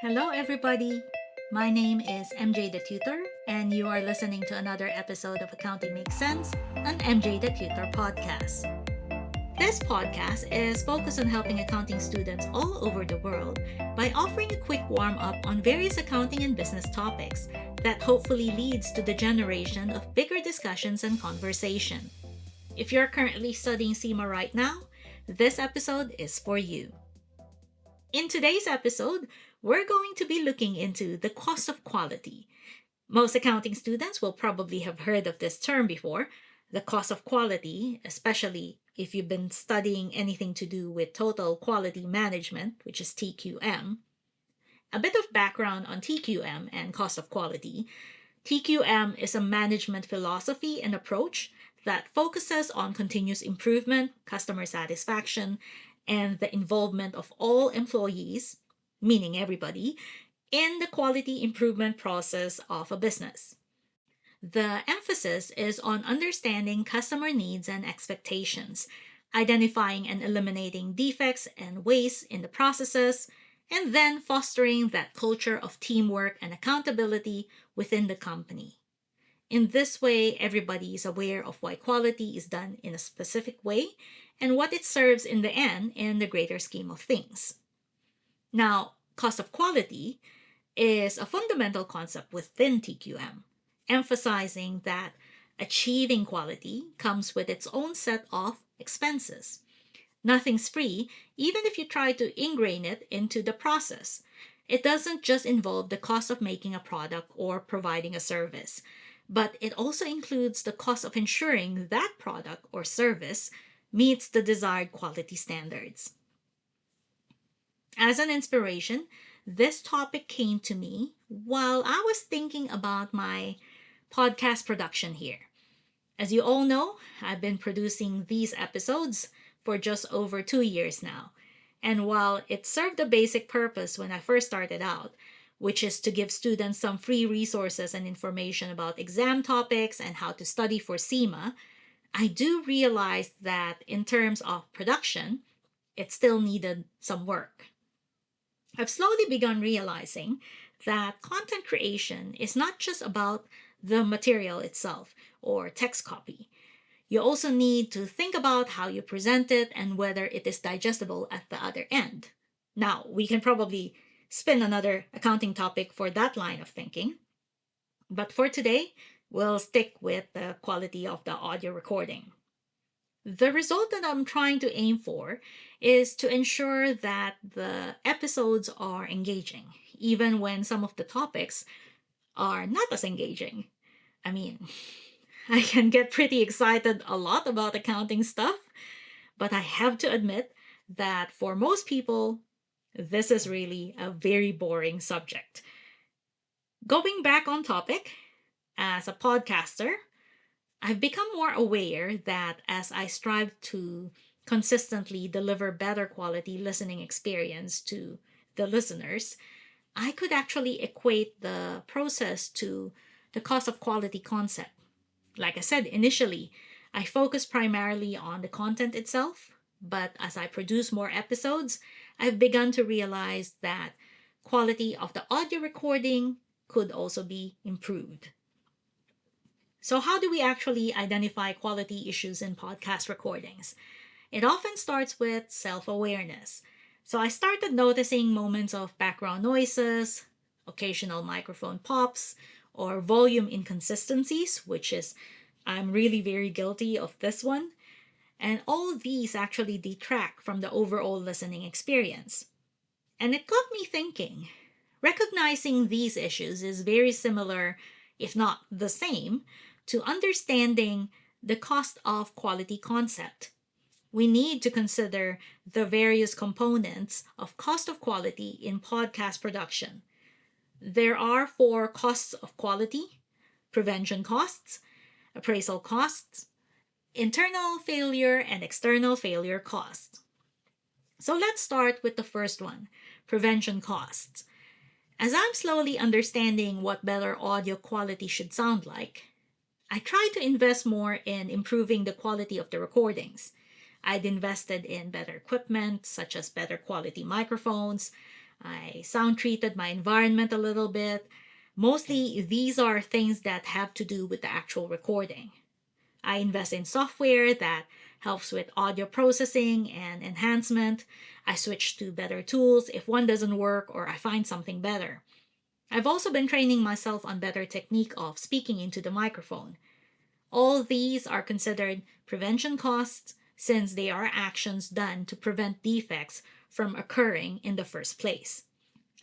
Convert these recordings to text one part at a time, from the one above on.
Hello, everybody. My name is MJ the Tutor, and you are listening to another episode of Accounting Makes Sense, an MJ the Tutor podcast. This podcast is focused on helping accounting students all over the world by offering a quick warm up on various accounting and business topics that hopefully leads to the generation of bigger discussions and conversation. If you're currently studying CIMA right now, this episode is for you. In today's episode, we're going to be looking into the cost of quality. Most accounting students will probably have heard of this term before, the cost of quality, especially if you've been studying anything to do with total quality management, which is TQM. A bit of background on TQM and cost of quality. TQM is a management philosophy and approach that focuses on continuous improvement, customer satisfaction, and the involvement of all employees, meaning everybody, in the quality improvement process of a business. The emphasis is on understanding customer needs and expectations, identifying and eliminating defects and waste in the processes, and then fostering that culture of teamwork and accountability within the company. In this way, everybody is aware of why quality is done in a specific way and what it serves in the end in the greater scheme of things. Now, cost of quality is a fundamental concept within TQM, emphasizing that achieving quality comes with its own set of expenses. Nothing's free, even if you try to ingrain it into the process. It doesn't just involve the cost of making a product or providing a service, but it also includes the cost of ensuring that product or service meets the desired quality standards. As an inspiration, this topic came to me while I was thinking about my podcast production here. As you all know, I've been producing these episodes for just over 2 years now. And while it served a basic purpose when I first started out, which is to give students some free resources and information about exam topics and how to study for CIMA, I do realize that in terms of production, it still needed some work. I've slowly begun realizing that content creation is not just about the material itself or text copy. You also need to think about how you present it and whether it is digestible at the other end. Now, we can probably spin another accounting topic for that line of thinking. But for today, we'll stick with the quality of the audio recording. The result that I'm trying to aim for is to ensure that the episodes are engaging, even when some of the topics are not as engaging. I mean, I can get pretty excited a lot about accounting stuff, but I have to admit that for most people, this is really a very boring subject. Going back on topic, as a podcaster, I've become more aware that as I strive to consistently deliver better quality listening experience to the listeners, I could actually equate the process to the cost of quality concept. Like I said initially, I focus primarily on the content itself, but as I produce more episodes, I've begun to realize that quality of the audio recording could also be improved. So how do we actually identify quality issues in podcast recordings? It often starts with self-awareness. So I started noticing moments of background noises, occasional microphone pops, or volume inconsistencies, which is, I'm really very guilty of this one. And all these actually detract from the overall listening experience. And it got me thinking. Recognizing these issues is very similar, if not the same, to understanding the cost of quality concept. We need to consider the various components of cost of quality in podcast production. There are 4 costs of quality: prevention costs, appraisal costs, internal failure, and external failure costs. So let's start with the first one, prevention costs. As I'm slowly understanding what better audio quality should sound like, I try to invest more in improving the quality of the recordings. I'd invested in better equipment, such as better quality microphones. I sound treated my environment a little bit. Mostly, these are things that have to do with the actual recording. I invest in software that helps with audio processing and enhancement. I switch to better tools if one doesn't work or I find something better. I've also been training myself on better technique of speaking into the microphone. All these are considered prevention costs since they are actions done to prevent defects from occurring in the first place.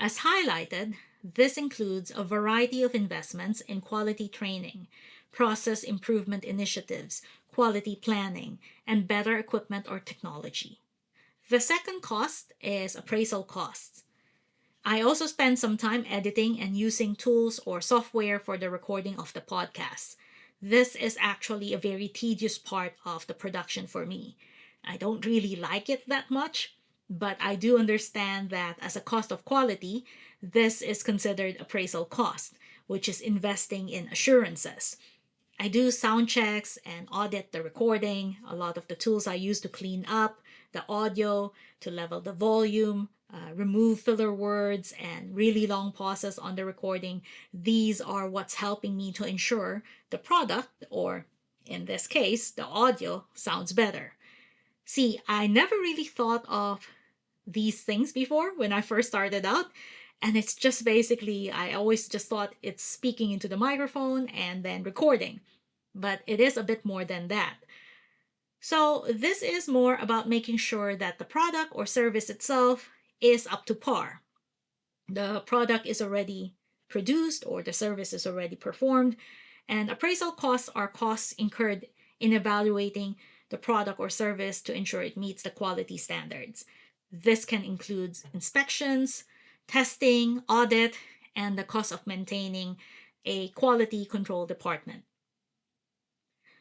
As highlighted, this includes a variety of investments in quality training, process improvement initiatives, quality planning, and better equipment or technology. The second cost is appraisal costs. I also spend some time editing and using tools or software for the recording of the podcast. This is actually a very tedious part of the production for me. I don't really like it that much, but I do understand that as a cost of quality, this is considered appraisal cost, which is investing in assurances. I do sound checks and audit the recording, a lot of the tools I use to clean up the audio, to level the volume, remove filler words, and really long pauses on the recording. These are what's helping me to ensure the product, or in this case, the audio, sounds better. See, I never really thought of these things before when I first started out. And it's just basically, I always just thought it's speaking into the microphone and then recording. But it is a bit more than that. So this is more about making sure that the product or service itself is up to par. The product is already produced or the service is already performed, and appraisal costs are costs incurred in evaluating the product or service to ensure it meets the quality standards. This can include inspections, testing, audit, and the cost of maintaining a quality control department.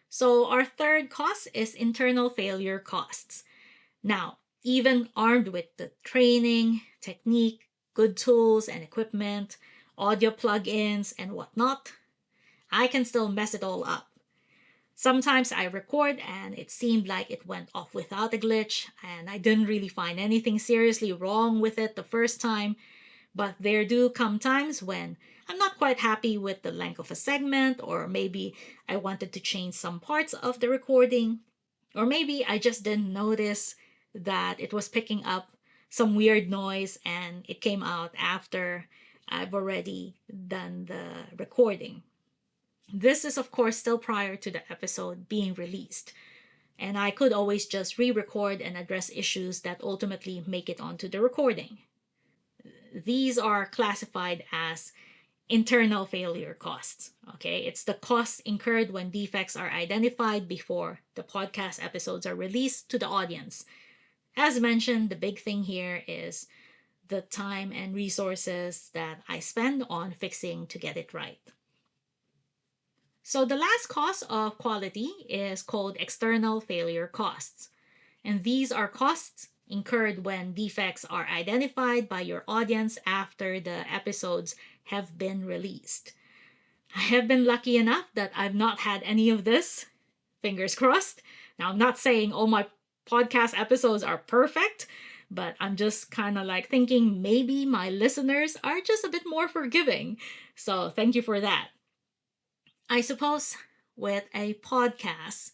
So our third cost is internal failure costs. Now, even armed with the training, technique, good tools and equipment, audio plugins, and whatnot, I can still mess it all up. Sometimes I record and it seemed like it went off without a glitch, and I didn't really find anything seriously wrong with it the first time, but there do come times when I'm not quite happy with the length of a segment, or maybe I wanted to change some parts of the recording, or maybe I just didn't notice that it was picking up some weird noise and it came out after I've already done the recording. This is, of course, still prior to the episode being released, and I could always just re-record and address issues that ultimately make it onto the recording. These are classified as internal failure costs. Okay, it's the costs incurred when defects are identified before the podcast episodes are released to the audience. As mentioned, the big thing here is the time and resources that I spend on fixing to get it right. So the last cost of quality is called external failure costs. And these are costs incurred when defects are identified by your audience after the episodes have been released. I have been lucky enough that I've not had any of this. Fingers crossed. Now, I'm not saying all my podcast episodes are perfect, but I'm just kind of like thinking maybe my listeners are just a bit more forgiving. So thank you for that. I suppose with a podcast,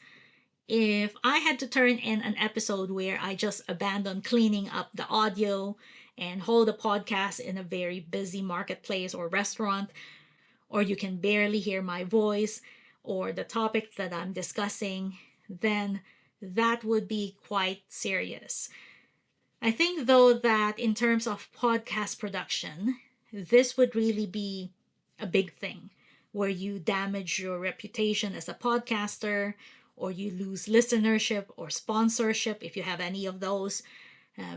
if I had to turn in an episode where I just abandon cleaning up the audio and hold a podcast in a very busy marketplace or restaurant, or you can barely hear my voice or the topic that I'm discussing, then that would be quite serious. I think, though, that in terms of podcast production, this would really be a big thing where you damage your reputation as a podcaster, or you lose listenership or sponsorship if you have any of those,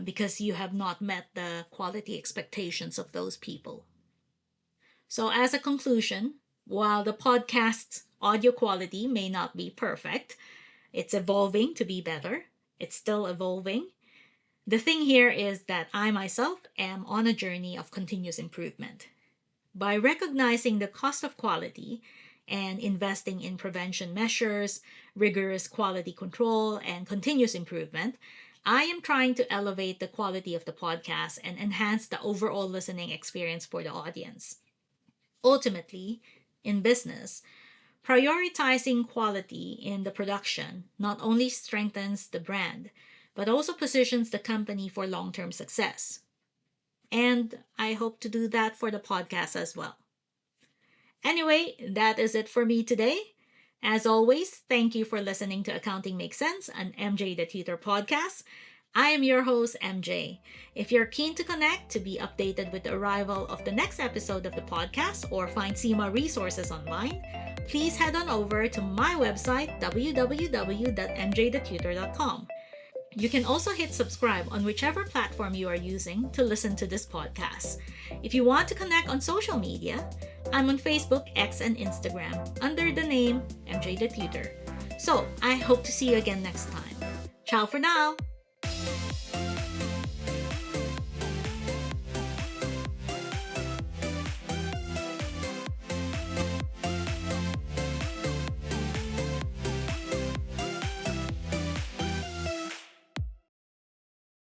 because you have not met the quality expectations of those people. So, as a conclusion, while the podcast's audio quality may not be perfect, it's evolving to be better. It's still evolving. The thing here is that I myself am on a journey of continuous improvement. By recognizing the cost of quality and investing in prevention measures, rigorous quality control, and continuous improvement, I am trying to elevate the quality of the podcast and enhance the overall listening experience for the audience. Ultimately, in business, prioritizing quality in the production not only strengthens the brand, but also positions the company for long term success. And I hope to do that for the podcast as well. Anyway, that is it for me today. As always, thank you for listening to Accounting Makes Sense, an MJ the Tutor podcast. I am your host, MJ. If you're keen to connect to be updated with the arrival of the next episode of the podcast or find CIMA resources online, please head on over to my website, www.mjthetutor.com. You can also hit subscribe on whichever platform you are using to listen to this podcast. If you want to connect on social media, I'm on Facebook, X, and Instagram under the name MJ the Tutor. So I hope to see you again next time. Ciao for now!